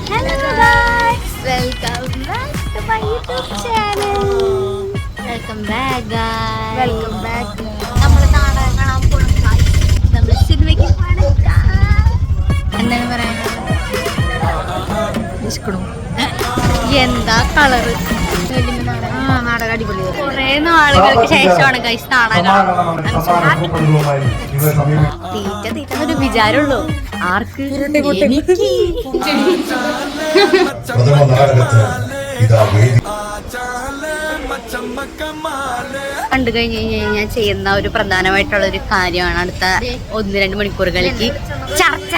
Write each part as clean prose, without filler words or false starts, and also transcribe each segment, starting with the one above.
Hello guys, welcome back to my YouTube channel. Welcome back guys. Welcome back. നമ്മൾ നാടകം കാണാൻ പോകും guys. നമ്മൾ സിനിമയ്ക്ക് പോകണം guys. എന്താണ് പറയാനുള്ളത്? എന്താ കളറ്? നാടകം അടിപൊളിയാണ്. കുറെ നാളുകൾക്ക് ശേഷമാണ് ഗൈസ് നാടകം. തീറ്റ ഒരു വിചാരമുള്ളൂ. ആർക്ക്? കണ്ടു കഴിഞ്ഞ് കഴിഞ്ഞാൽ ചെയ്യുന്ന ഒരു പ്രധാനമായിട്ടുള്ള ഒരു കാര്യമാണ് അടുത്ത 1-2 മണിക്കൂറുകളിലേക്ക് ചർച്ച.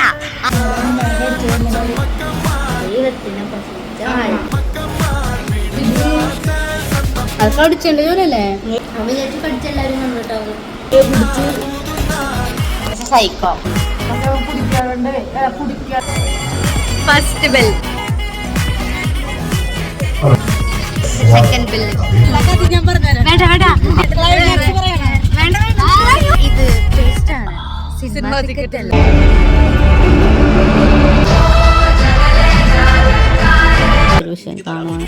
അത് പഠിച്ചേണ്ട ജോലല്ലേ? Psycho first bell, second bell. വേണ്ട വേണ്ട വേണ്ട വേണ്ട, ഇത് ടേസ്റ്റ് ആണ്. സിനിമ ടിക്കറ്റ് അല്ല. കാണുവാണ്.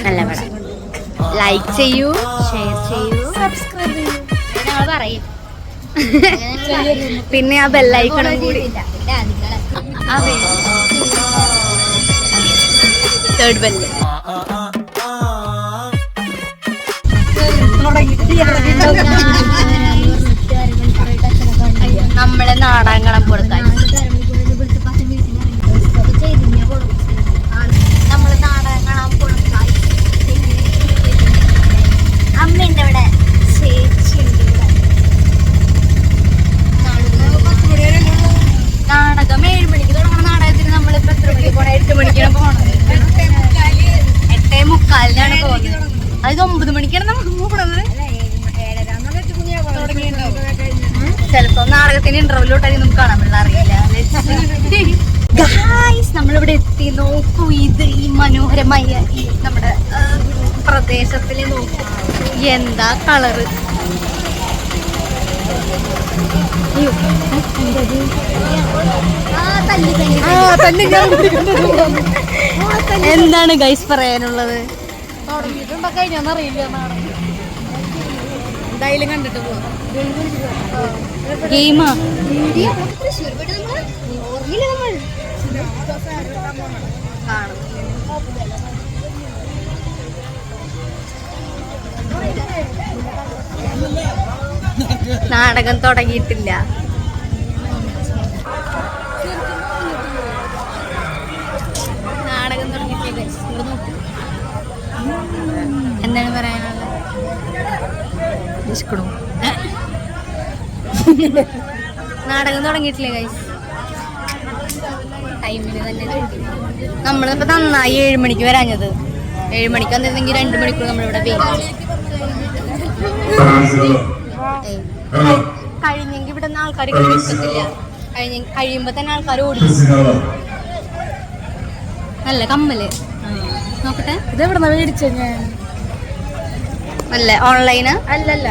നല്ല പടം. ലൈക്ക് ചെയ്യൂ, ഷെയർ ചെയ്യൂ, സബ്സ്ക്രൈബ് ചെയ്യൂ. ഞങ്ങൾ പറയും. പിന്നെ ആ ബെല്ലൈക്കണം കൂടി. അതെ, തേർഡ് ബെല്ല്. നമ്മളെ നാടകങ്ങളും കൊടുക്കാൻ നമ്മള് നാടകങ്ങളും കൊടുക്കാൻ അമ്മയുണ്ട് ഇവിടെ, ചേച്ചിയുണ്ട് ഇവിടെ. നാടകം 7 മണിക്ക് തുടങ്ങുന്ന നാടകത്തിന് നമ്മളിപ്പോ എത്ര മണിക്ക് പോകണം? 8 മണിക്കാണ് പോകണത്. 8:45 പോകുന്നത്. അത് 9 മണിക്കാണ് നമ്മൾ പോകണത്. ചിലപ്പോ നാടകത്തിന് ഇന്റർവ്യൂലോട്ടായി നമുക്ക് കാണാൻ പറ്റില്ല, അറിയില്ല. ഗായ്സ്, നമ്മളിവിടെ എത്തി. നോക്കൂ, ഇത് ഈ മനോഹരമായ ഈ നമ്മുടെ പ്രദേശത്തില് നോക്കൂ, എന്താ കളറ്. എന്താണ് ഗൈസ് പറയാനുള്ളത്? എന്തായാലും കണ്ടിട്ട് പോകും. ഗെയിമാ നാടകം തുടങ്ങിയിട്ടില്ല. നാടകം തുടങ്ങിയിട്ടില്ല. എന്താണ് പറയാനുള്ളത്? നാടകം തുടങ്ങിയിട്ടില്ലേ ഗൈസ്? ടൈമിന് തന്നെ നമ്മളിപ്പോ നന്നായി 7 മണിക്ക് വരാഞ്ഞത്. 7 മണിക്ക് വന്നിരുന്നെങ്കിൽ 2 മണിക്കൂർ നമ്മളിവിടെ കഴിഞ്ഞെങ്കിൽ ഇവിടെ നിന്ന് ആൾക്കാർ നിൽക്കത്തില്ല. കഴിയുമ്പോ തന്നെ ആൾക്കാർ ഓടിക്കും. നല്ല കമ്മല് നോക്കട്ടെ. ഇതെവിടെ മേടിച്ച ഞാൻ? അല്ല, ഓൺലൈന് അല്ലല്ല,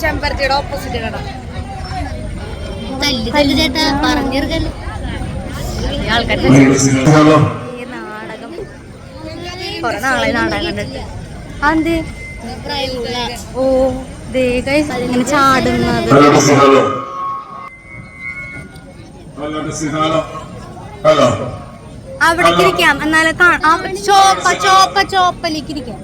ചെമ്പരത്തിയുടെ ഓപ്പോസിറ്റ് കട. ചേട്ടാ പറഞ്ഞിരിക്കല്ലേ ആൾക്കാർ. നാടകം കൊറേ നാളെ നാടകം കണ്ടിട്ട്. അതെ, ഓ ദേ ഗൈസ് ഇങ്ങനെ ചാടുന്നത്. അവിടേക്ക് ഇരിക്കാം, എന്നാലും ചോപ്പലേക്ക് ഇരിക്കാം.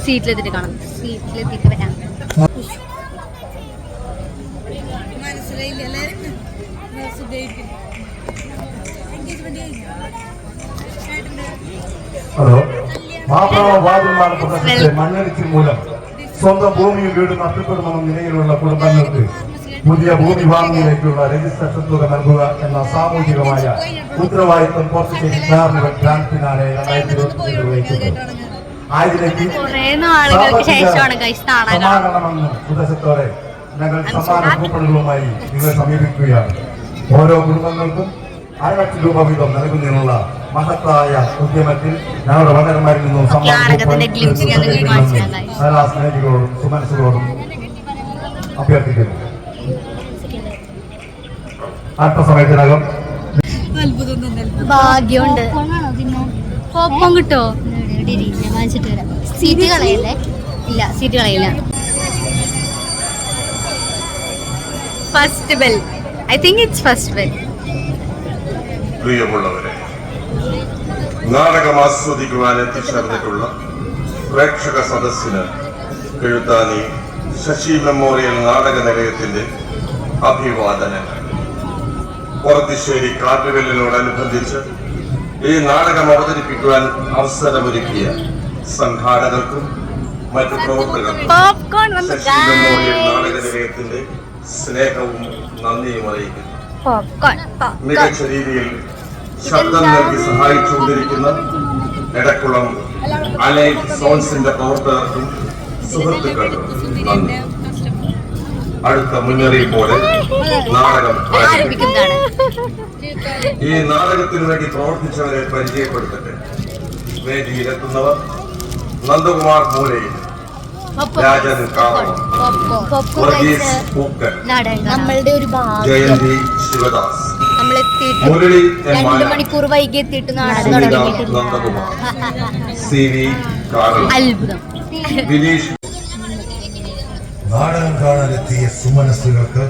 സീറ്റിലെത്തിട്ട് കാണാം. സീറ്റിലെത്തിട്ട് വരാം. മനസ്സിലായില്ലേ? ഹലോ, മാപ്രാവ് വാതിൽമാന പ്രദേശത്തെ മണ്ണിടിച്ചിൽ മൂലം സ്വന്തം ഭൂമിയും വീടും നഷ്ടപ്പെടുമെന്ന നിലയിലുള്ള കുടുംബങ്ങൾക്ക് പുതിയ ഭൂമി വാങ്ങുന്നതിലേക്കുള്ള രജിസ്ട്രേഷൻ തുക നൽകുക എന്ന സാമൂഹികമായ ഉത്തരവാദിത്വം പോർച്ചുഗീസ് കാർണിവൽ ഗ്രാൻഡ് ഫിനാലെ 2020 നിർവഹിക്കുന്നു. ആയതിലേക്ക് സമാഹരണമെന്ന ഉദ്ദേശത്തോടെ ഞങ്ങൾ സമ്മാന കൂപ്പണുകളുമായി നിങ്ങളെ സമീപിക്കുകയാണ്. ഓരോ കുടുംബങ്ങൾക്കും 1 ലക്ഷം രൂപ വീതം നൽകുന്നതിനുള്ള മഹത്തായ ഉദ്യമത്തിൽ ഞങ്ങളുടെ വനരന്മാരിൽ നിന്നും സമ്മാന സ്നേഹികളോടും സുമനസുകളോടും അഭ്യർത്ഥിക്കുന്നു. അല്പസമയത്തിനകം ഭാഗ്യമുണ്ട്. ഒപ്പം കിട്ടോ? വാങ്ങിച്ചിട്ട് വരാം. സീറ്റ് കളയല്ലേ? ഇല്ല, സീറ്റ് കളയില്ല. First bell. I think it's first bell. പ്രിയമുള്ളവരെ, നാടകം ആസ്വദിക്കുവാൻ എത്തിച്ചേർന്നിട്ടുള്ള പ്രേക്ഷക സദസ്സിന് കിഴുത്താനി ശശി മെമ്മോറിയൽ നാടക നിലയത്തിന്റെ അഭിവാദനങ്ങൾ. പൊറത്തിശ്ശേരി കാട്ടുകല്ലിനോടനുബന്ധിച്ച് ഈ നാടകം അവതരിപ്പിക്കുവാൻ അവസരമൊരുക്കിയ സംഘാടകർക്കും മറ്റു പ്രവർത്തകർക്കും ശശി മെമ്മോറിയൽ നാടക നിലയത്തിന്റെ സ്നേഹവും നന്ദിയും അറിയിക്കുന്നു. മികച്ച രീതിയിൽ ശബ്ദം നൽകി സഹായിച്ചുകൊണ്ടിരിക്കുന്ന എടക്കുളം അലൈറ്റ് സോൺസിന്റെ പ്രവർത്തകർക്കും സുഹൃത്തുക്കൾക്കും നന്ദി. അടുത്ത മുന്നറിയിപ്പോടെ നാടകം ആരംഭിക്കുന്നതാണ്. ഈ നാടകത്തിനു വേണ്ടി പ്രവർത്തിച്ചവരെ പരിചയപ്പെടുത്തട്ടെ. വേദിയിലെത്തുന്നവർ നന്ദകുമാർ മൂലയിൽ, രാജൻ കാവളം, വർഗീസ് പൂക്കൻ, നമ്മളുടെ ഒരു ജയന്തി ശിവദാസ്, മുരളി 2 മണിക്കൂർ വൈകി എത്തിയിട്ട് നാടകം തുടങ്ങിയിട്ടില്ല. നന്ദകുമാർ, CV കാറൽ, അത്ഭുതം. വിനീഷ്. നാടകം കാണാനെത്തിയ സുമനസ്സുകൾക്ക്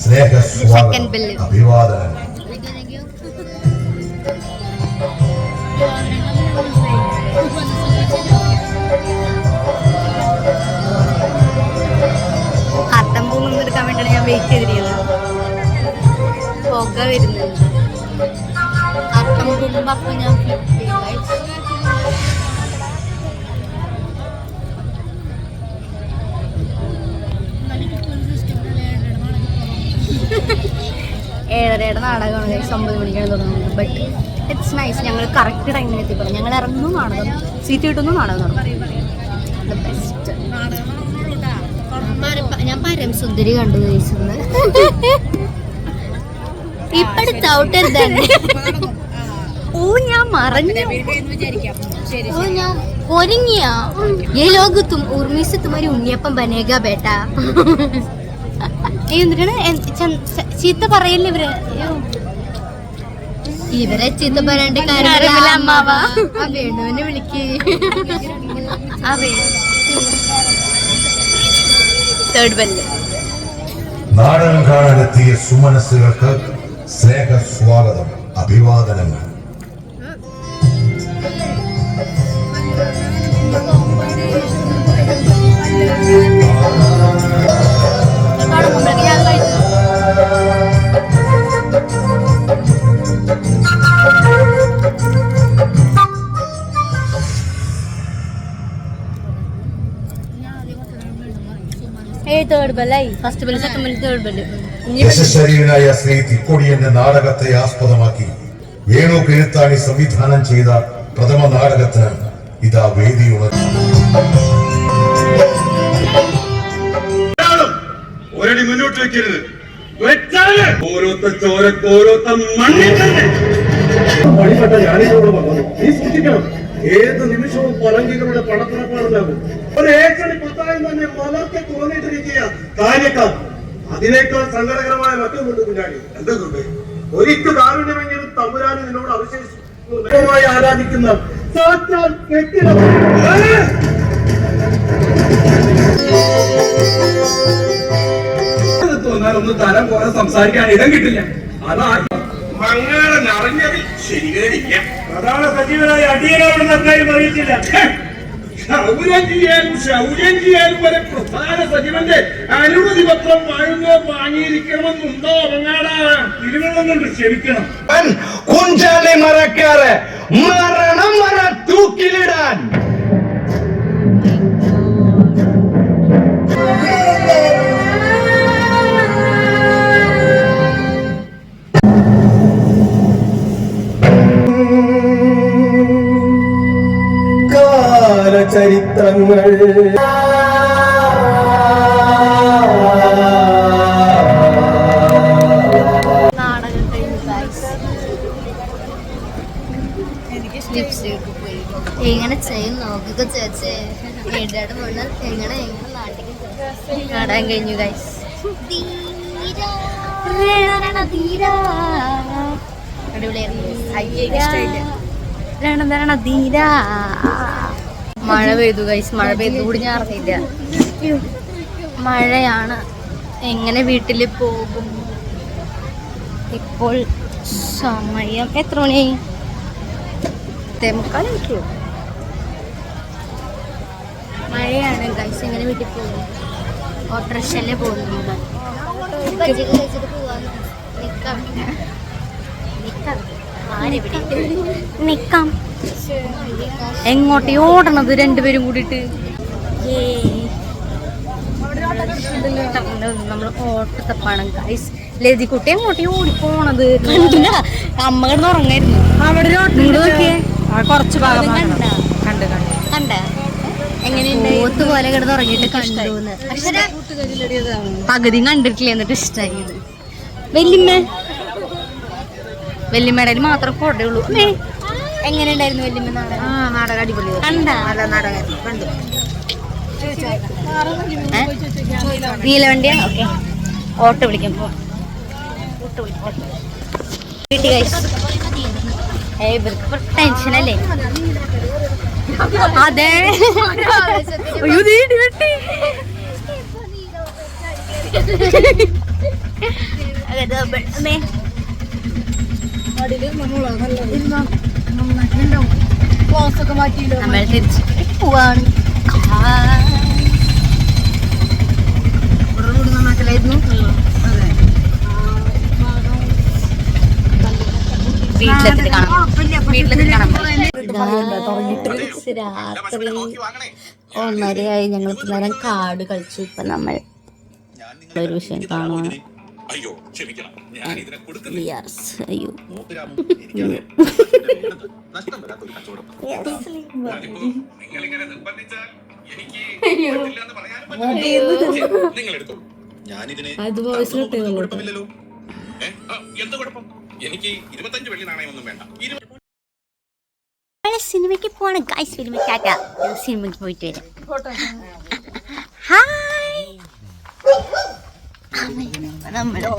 സ്നേഹസ്വാഗതം, അഭിവാദനങ്ങൾ. അത്തം പൂങ്ങുന്ന എടുക്കാൻ വേണ്ടിയാണ് ഞാൻ വെയിറ്റ് ചെയ്തിരിക്കുന്നത്. പുക വരുന്നുണ്ട്. അത്തം പൂങ്ങുമ്പോ അപ്പൊ ഞാൻ ഏഴരയുടെ നാടകമാണ് 9 മണിക്കാണ് തുടങ്ങുന്നത്. But it's nice. ഞങ്ങൾ കറക്റ്റ് ടൈമിന് എത്തിപ്പെടും. ഞങ്ങൾ ഇറങ്ങുന്നു, നാടകം സീറ്റ് കിട്ടുന്നു, നാടകം തുടങ്ങും. The best. ഞാൻ പരം സുന്ദരി കണ്ടു കഴിച്ചത്. ഇപ്പടുത്ത് ഔട്ടർ തന്നെ. ഓ, ഞാൻ മറഞ്ഞു. ഓ, ഞാൻ ഒരുങ്ങിയ ഈ ലോകത്തും ഊർമിസ് തുമാരി ഉണ്ണിയപ്പം ബനേഗ ബേട്ട. എന്നിട്ടാണ് ചീത്ത പറയല്ലേ ഇവരെ ചീത്ത പറയാണ്ട് കാര്യമില്ല. അമ്മാവ വേണുവിനെ വിളിക്ക്. Third bell. നാടകം കാണാനെത്തിയ സുമനസ്സുകൾക്ക് സ്നേഹസ്വാഗതം, അഭിവാദനങ്ങൾ. യശസ്വരീയനായ ശ്രീ തിക്കൊടിയന്റെ നാടകത്തെ ആസ്പദമാക്കി വേണു കിഴുത്താണി സംവിധാനം ചെയ്ത പ്രഥമ നാടകത്തിന് ഇതാ വേദിയുള്ളത്. ഒരടി മുന്നോട്ട് വെക്കരുത്. ഓരോത്ത ചോരക്ക് ഓരോത്ത മണ്ണിൽ തന്നെ പണിപ്പെട്ട ഞാനിതോട് പറഞ്ഞു. നീ സൂക്ഷിക്കണം. ഏത് നിമിഷവും പലങ്കികളുടെ പണത്തിറപ്പാടുണ്ടാകും. ഒരു ഏച്ചടി കുത്തായി തന്നെ മലർക്കെ തുറന്നിട്ടിരിക്കുക കാര്യക്കാർ. അതിനേക്കാൾ സങ്കടകരമായ മറ്റൊന്നുണ്ട് കുഞ്ഞാടി. എന്തുകൊണ്ട് ഒരിക്കൽ കാരുണ്യമെങ്കിലും തമ്പുരാന് നിന്നോട് അവശേഷിച്ച് ആരാധിക്കുന്ന സാക്ഷാൽ കെട്ടിടം. ഒന്ന് തരം പോലെ സംസാരിക്കാൻ ഇടം കിട്ടില്ല. അതാ മങ്ങളെ നിറഞ്ഞത് ശരിയായിരിക്ക. അതാണ് സജീവനായ അടിയനോട് നന്നായി അറിയിച്ചില്ല. ശൗര്യം ചെയ്യാനും വരെ പ്രധാന സജീവന്റെ അനുമതി പത്രം വാങ്ങിയിരിക്കണമെന്നുണ്ടോ? അവങ്ങാടാ തിരുവള്ളുന്നുണ്ട്. ക്ഷമിക്കണം. കുഞ്ചാനെ മറക്കാറ് മരണം മറ തൂക്കിലിടാൻ. ചരിത്രങ്ങൾ ലിപ്സ്റ്റിക് പോയി എങ്ങനെ ചെയ്യും നോക്കുക ചേച്ചേ ഏടാട് മുള്ള എങ്ങനെ നാട്ടിൽ കാണാൻ കഴിഞ്ഞു ഗൈസ് മഴ പെയ്തു ഗൈസ് മഴ പെയ്തു കൂടി ഞാൻ അറിഞ്ഞില്ല മഴയാണ് എങ്ങനെ വീട്ടിൽ പോകും ഇപ്പോൾ സമയം എത്ര മണിയായി 3:45 മഴയാണ് ഗൈസ് എങ്ങനെ വീട്ടിൽ പോകും ഓട്ടോറിക്ഷയിലേ പോകുന്നുണ്ട് നിക്കാം എങ്ങോട്ടേ ഓടണത് രണ്ടുപേരും കൂടിയിട്ട് നമ്മൾ ഓട്ടത്തപ്പാണ് ഗൈസ് ലതിക്കുട്ടി എങ്ങോട്ടേ ഓടിപ്പോണത് കണ്ടില്ല അമ്മ കിടന്ന് ഉറങ്ങായിരുന്നു അവിടെ നോക്കിയേ കുറച്ച് ഭാഗം കണ്ട എങ്ങനെയുണ്ട് പോത്ത് പോലെ കിടന്ന് ഉറങ്ങിയിട്ട് കണ്ടുന്ന് പക്ഷെ പകുതി കണ്ടിട്ടില്ല എന്നിട്ട് ഇഷ്ടമായത് വല്യമ്മയുടെ മാത്രം കൊടയുള്ളൂ എങ്ങനെ ഉണ്ടായിരുന്നു വല്യമ്മ നാടകം അടിപൊളി കണ്ടു നീലവണ്ടിയാ ഓക്കെ ഓട്ടോ വിളിക്കാൻ പോ വീട്ടിൽ കഴിച്ചു ഇവർക്ക് ടെൻഷനല്ലേ അതെ നമ്മൾ തിരിച്ച് പോവാണ് വീട്ടിലെത്തിട്ട് കാണാം രാത്രി 1:30 ഞങ്ങൾ നേരം കാട് കളിച്ചു ഇപ്പൊ നമ്മൾ ഒരു വിഷയം കാണുവാണ് അയ്യോ സിനിമയ്ക്ക് പോവാണ് ഗൈസ് സിനിമയ്ക്ക് പോയിട്ട് വരാം ഹായ് നമ്മള്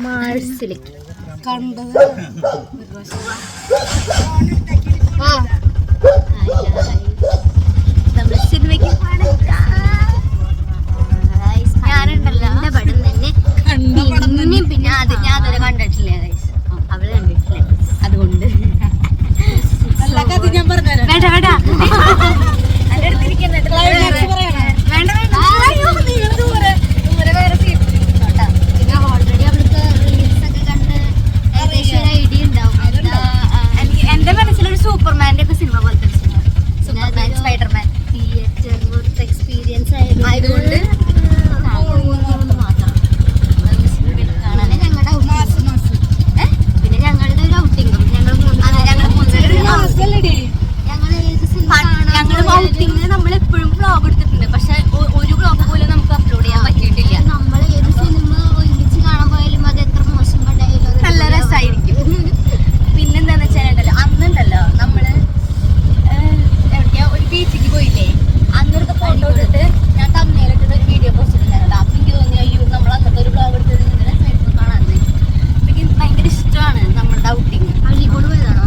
മാഴ്സിലേക്ക് കണ്ടത് നമ്മള് സിനിമയ്ക്ക് പോവാണ് ഞാനുണ്ടല്ലോ എന്റെ പടം തന്നെ പിന്നെ അത് ഞാൻ അതുവരെ കണ്ടിട്ടില്ല ഗൈസ് അവള് കണ്ടിട്ടില്ല അതുകൊണ്ട് വേണ്ട ഓൾറെഡി അവൾക്ക് റീൽസ് ഒക്കെ കണ്ട് ഏകദേശം ഐഡിയ ഉണ്ടാവും എന്റെ മനസ്സിലൊരു സൂപ്പർമാന്റെ ഒക്കെ സിനിമ പോലത്തെ സൂപ്പർമാൻ സ്പൈഡർമാൻ തിയേറ്റർ എക്സ്പീരിയൻസ് ആയതുകൊണ്ട് പിന്നെ ഞങ്ങളുടെ ഒരു ഔട്ടിങ്ങും ഞങ്ങൾ ഔട്ടിങ്ങിന് നമ്മൾ എപ്പോഴും വ്ളോഗ് എടുത്തിട്ടുണ്ട് പക്ഷെ ഒരു വ്ളോഗ് പോലും നമുക്ക് അപ്ലോഡ് ചെയ്യാൻ പറ്റിയിട്ടില്ല നമ്മൾ ഏത് സിനിമ ഒരുമിച്ച് കാണാൻ പോയാലും അത് എത്ര മോശം കണ്ടായാലും നല്ല രസമായിരിക്കും പിന്നെന്താന്ന് വെച്ചാലുണ്ടല്ലോ അന്നുണ്ടല്ലോ നമ്മള് എവിടെയാ ഒരു ബീച്ചിക്ക് പോയില്ലേ അന്നൊരു ഫോട്ടോ എടുത്തിട്ട് ഞാൻ തമ്മിലിട്ടിട്ട് ഒരു വീഡിയോ പോസ്റ്റ് ഇട്ടിട്ടുണ്ടായിരുന്നു അപ്പൊ എനിക്ക് തോന്നി അയ്യോ നമ്മൾ അന്നത്തെ ഒരു വ്ളോഗ് എടുത്തത് ഇങ്ങനെ സൈഡിൽ കാണാൻ എനിക്ക് ഭയങ്കര ഇഷ്ടമാണ് നമ്മളുടെ ഔട്ടിങ് അഴീക്കോട് പോയതാണോ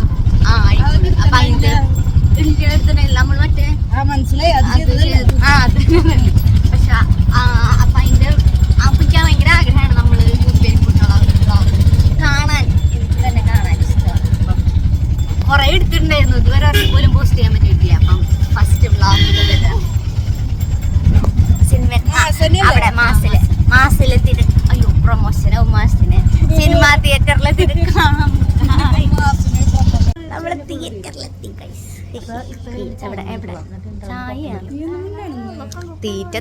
അപ്പൊ അതിന്റെ നമ്മൾ മറ്റേ മനസ്സിലായി പക്ഷെ അപ്പൊ അതിന്റെ അപ്പൊ എനിക്ക് ഭയങ്കര ആഗ്രഹമാണ് നമ്മള് കാണാൻ എനിക്ക് തന്നെ കാണാൻ ഇഷ്ടമാണ് അപ്പം കുറെ എടുത്തിട്ടുണ്ടായിരുന്നു ഇതുവരെ പോലും പോസ്റ്റ് ചെയ്യാൻ പറ്റിയിട്ടില്ല അപ്പം ഫസ്റ്റ് വ്ളോഗ് സിനിമ അവിടെ മാസിലെത്തിട്ട് അയ്യോ പ്രൊമോഷൻ മാസത്തിന് സിനിമ തിയേറ്ററിലെത്തിട്ട് കാണാം നമ്മള് തിയേറ്ററിലെത്തി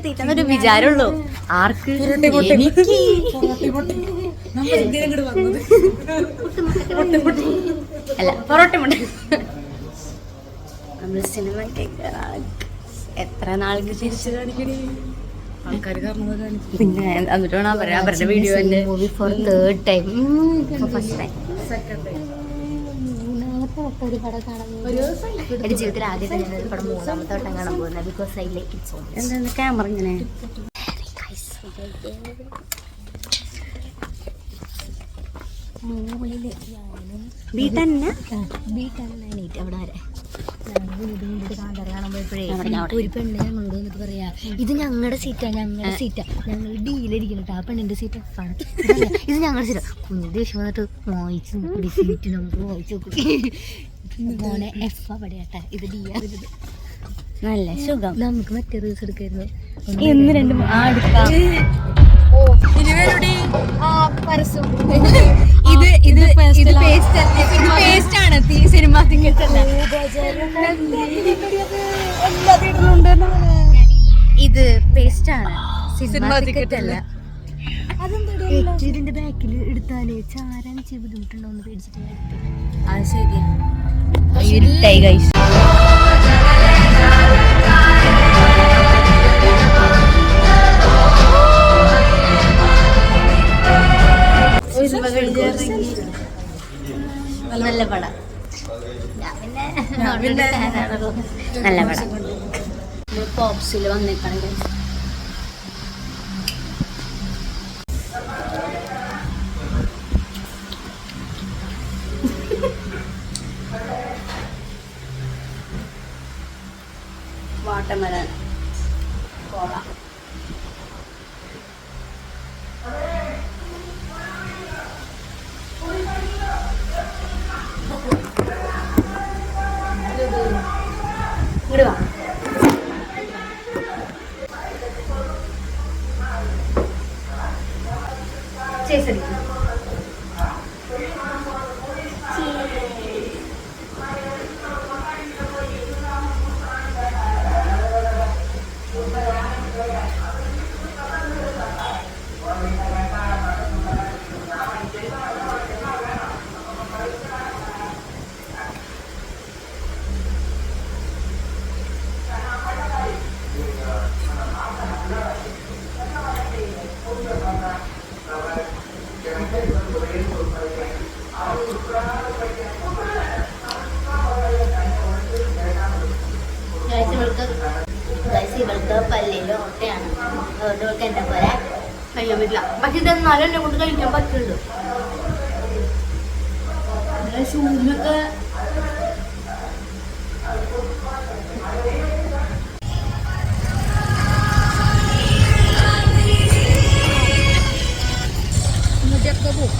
തീറ്റന്നൊരു വിചാരമുള്ളൂ ആർക്ക് അല്ല പൊറോട്ട മുട്ട നമ്മള് സിനിമ എത്ര നാൾക്ക് തിരിച്ചു കാണിക്കണേ പിന്നെ എന്നിട്ട് വേണം പറയാം അവരുടെ video movie for third time first time എന്റെ ജീവിതത്തിൽ ആദ്യമായിട്ട് ഞാൻ ഒരു പടം മൂന്നാമത്തെ വട്ടം കാണാൻ പോകുന്നത് because I like it so much. എന്താണ് ക്യാമറ ഇങ്ങനെ വീട്ടന്നെ അവിടെ വരെ ഒരു പെണ്ണ് ഞങ്ങളോട് വന്നിട്ട് പറയാ ഇത് ഞങ്ങളുടെ സീറ്റാ ഞങ്ങൾ ഡീലിരിക്കണം ആ പെണ്ണിന്റെ സീറ്റ് എഫാണ് ഇത് ഞങ്ങളുടെ സീറ്റാ. കുഞ്ഞു ദേഷ്യം വന്നിട്ട് വായിച്ചു നോക്കി സീറ്റ് നമുക്ക് വായിച്ചു നോക്കി മോനെ എഫ് അവിടെയാട്ടാ ഇത് ഡി ആ. നല്ല സുഖം. നമുക്ക് മറ്റേ റീൽസ് എടുക്കായിരുന്നു എന്ന് രണ്ടും എടുക്കാം. സിനിമ ഇത് പേസ്റ്റ് ആണ്, സിനിമ ടിക്കറ്റ് അല്ല. ഇതിന്റെ ബാക്കിൽ എടുത്താലേ ചാരാൻ ബുദ്ധിമുട്ടുണ്ടോന്ന് പേടിച്ചിട്ട് അത് ശരിയായി ഗൈസ്. നല്ല പടം. നല്ല പടം. പോപ്സിൽ വന്നേക്കാണ്. വാട്ടർമെലൺ കോള ഇടുവാ. ചേച്ചടിക്കും ഇവൾക്ക് പല്ലിൻ്റെ ഓട്ടയാണ്, അതുകൊണ്ട് ഇവൾക്ക് എന്നെ പോലെ കഴിയാൻ പറ്റില്ല. പക്ഷെ ഇതെന്നാലും എന്നെ കൊണ്ട് കഴിക്കാൻ പറ്റുള്ളൂ. ഷൂവിനൊക്കെ പോകും.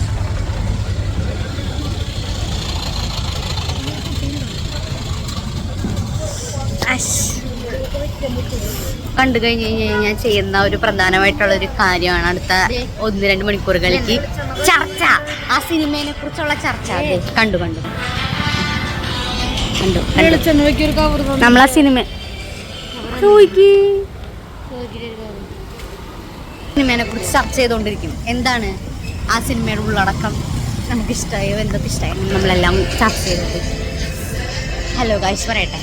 കണ്ടു കഴിഞ്ഞ് കഴിഞ്ഞാൽ ചെയ്യുന്ന ഒരു പ്രധാനമായിട്ടുള്ള ഒരു കാര്യമാണ് അടുത്ത 1-2 മണിക്കൂറുകളിലേക്ക് ചർച്ച. ആ സിനിമയെ കുറിച്ചുള്ള ചർച്ച. കണ്ടു നമ്മളാ സിനിമയെ കുറിച്ച് ചർച്ച ചെയ്തുകൊണ്ടിരിക്കും. എന്താണ് ആ സിനിമയുടെ ഉള്ളടക്കം, നമുക്ക് ഇഷ്ടമായോ എന്തൊക്കെ ഇഷ്ടമായോ നമ്മളെല്ലാം ചർച്ച ചെയ്തിട്ട്. ഹലോ ഗായ്സ് പറയട്ടെ.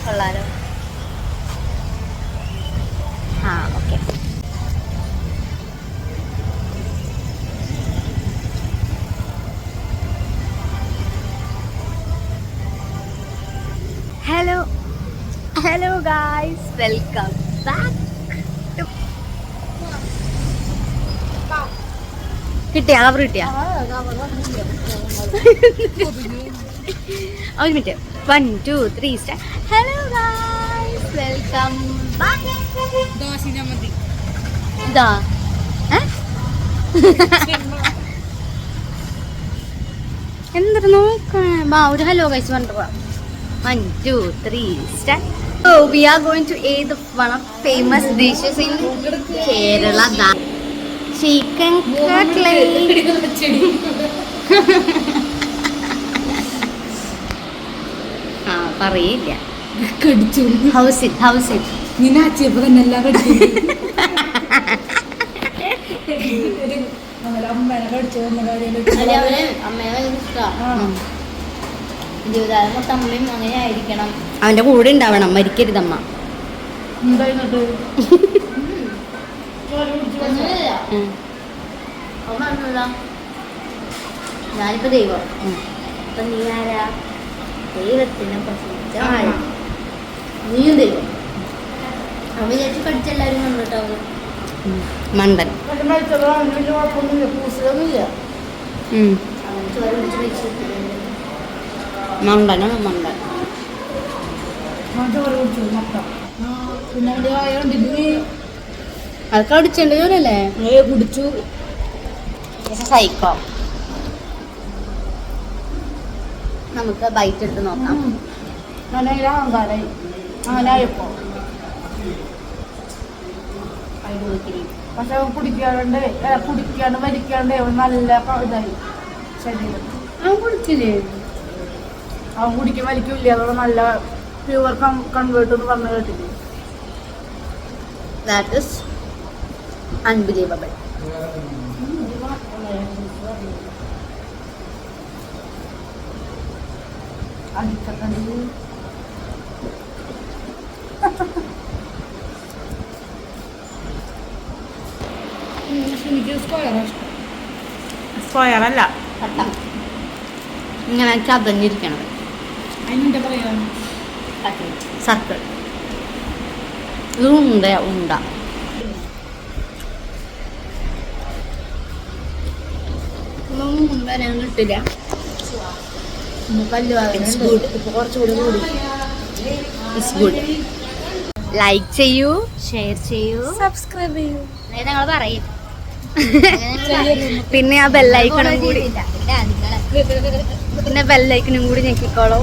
കൊള്ളാലോ. Okay. Hello guys, welcome back. കിട്ടിയാ കവർ കിട്ടിയാ? ഒരു minute. 1 2 3 start. Hello guys, welcome back. ഇതാ എന്തൊരു നോക്കാം. ഒരു ഹലോ ഗൈസ് പറഞ്ഞിട്ട് പോവാം. 1 2 3 start. So we are going to eat one of famous dishes in Kerala, chicken cutlet. പറയില്ല. ഹൗസ് ഇറ്റ് നീനാച്ചിയപ്പോ തന്നെ എല്ലാം കടിച്ചു. ജീവിതകാലം മൊത്തം അമ്മയും അങ്ങനെ ആയിരിക്കണം. അവന്റെ കൂടെ ഉണ്ടാവണം, മരിക്കരുതമ്മ. അമ്മ പറഞ്ഞതാ ഞാനിപ്പോ ദൈവം അപ്പൊ നീ ആരാ? ദൈവത്തിനെ പ്രസവിച്ച ആള്. നീയും ദൈവം. അവൻ വിചാരിച്ചു പഠിച്ചെല്ലാരും വന്നിട്ടാവും മണ്ടൻ. അവൻ ചോര പിടിച്ച് വെച്ച് മണ്ടനാണ് മണ്ടൻ. അതൊക്കെ അടിച്ചേണ്ട ചോരല്ലേ കുടിച്ചു സൈക്കോ. നമുക്ക് ബൈറ്റ് എടുത്ത് നോക്കാം. അങ്ങനെയായപ്പോ പക്ഷെ കുടിക്കാണ്ട് മരിക്കാണ്ട് നല്ല ഇതായി ശരീരം. അവൻ കുടിക്കില്ലേ? അവൻ കുടിക്കാൻ വലിക്കില്ല. അതോടെ നല്ല പ്യുവർ കൺവേർട്ട് എന്ന് പറഞ്ഞു കേട്ടില്ലേ? That is unbelievable. സ്ക്വയറല്ല, പട്ടം ഇങ്ങനെ ചതഞ്ഞിരിക്കണം. അതിനെന്താ പറയാ? സർക്കിൾ. ഇത് ഉണ്ട വരാൻ കിട്ടില്ല. ലൈക്ക് ചെയ്യൂ, ഷെയർ ചെയ്യൂ, സബ്സ്ക്രൈബ് ചെയ്യൂ. ഞങ്ങൾ പറയും. പിന്നെ ആ ബെല്ലൈക്കണും കൂടി ഞെക്കിക്കോളൂ.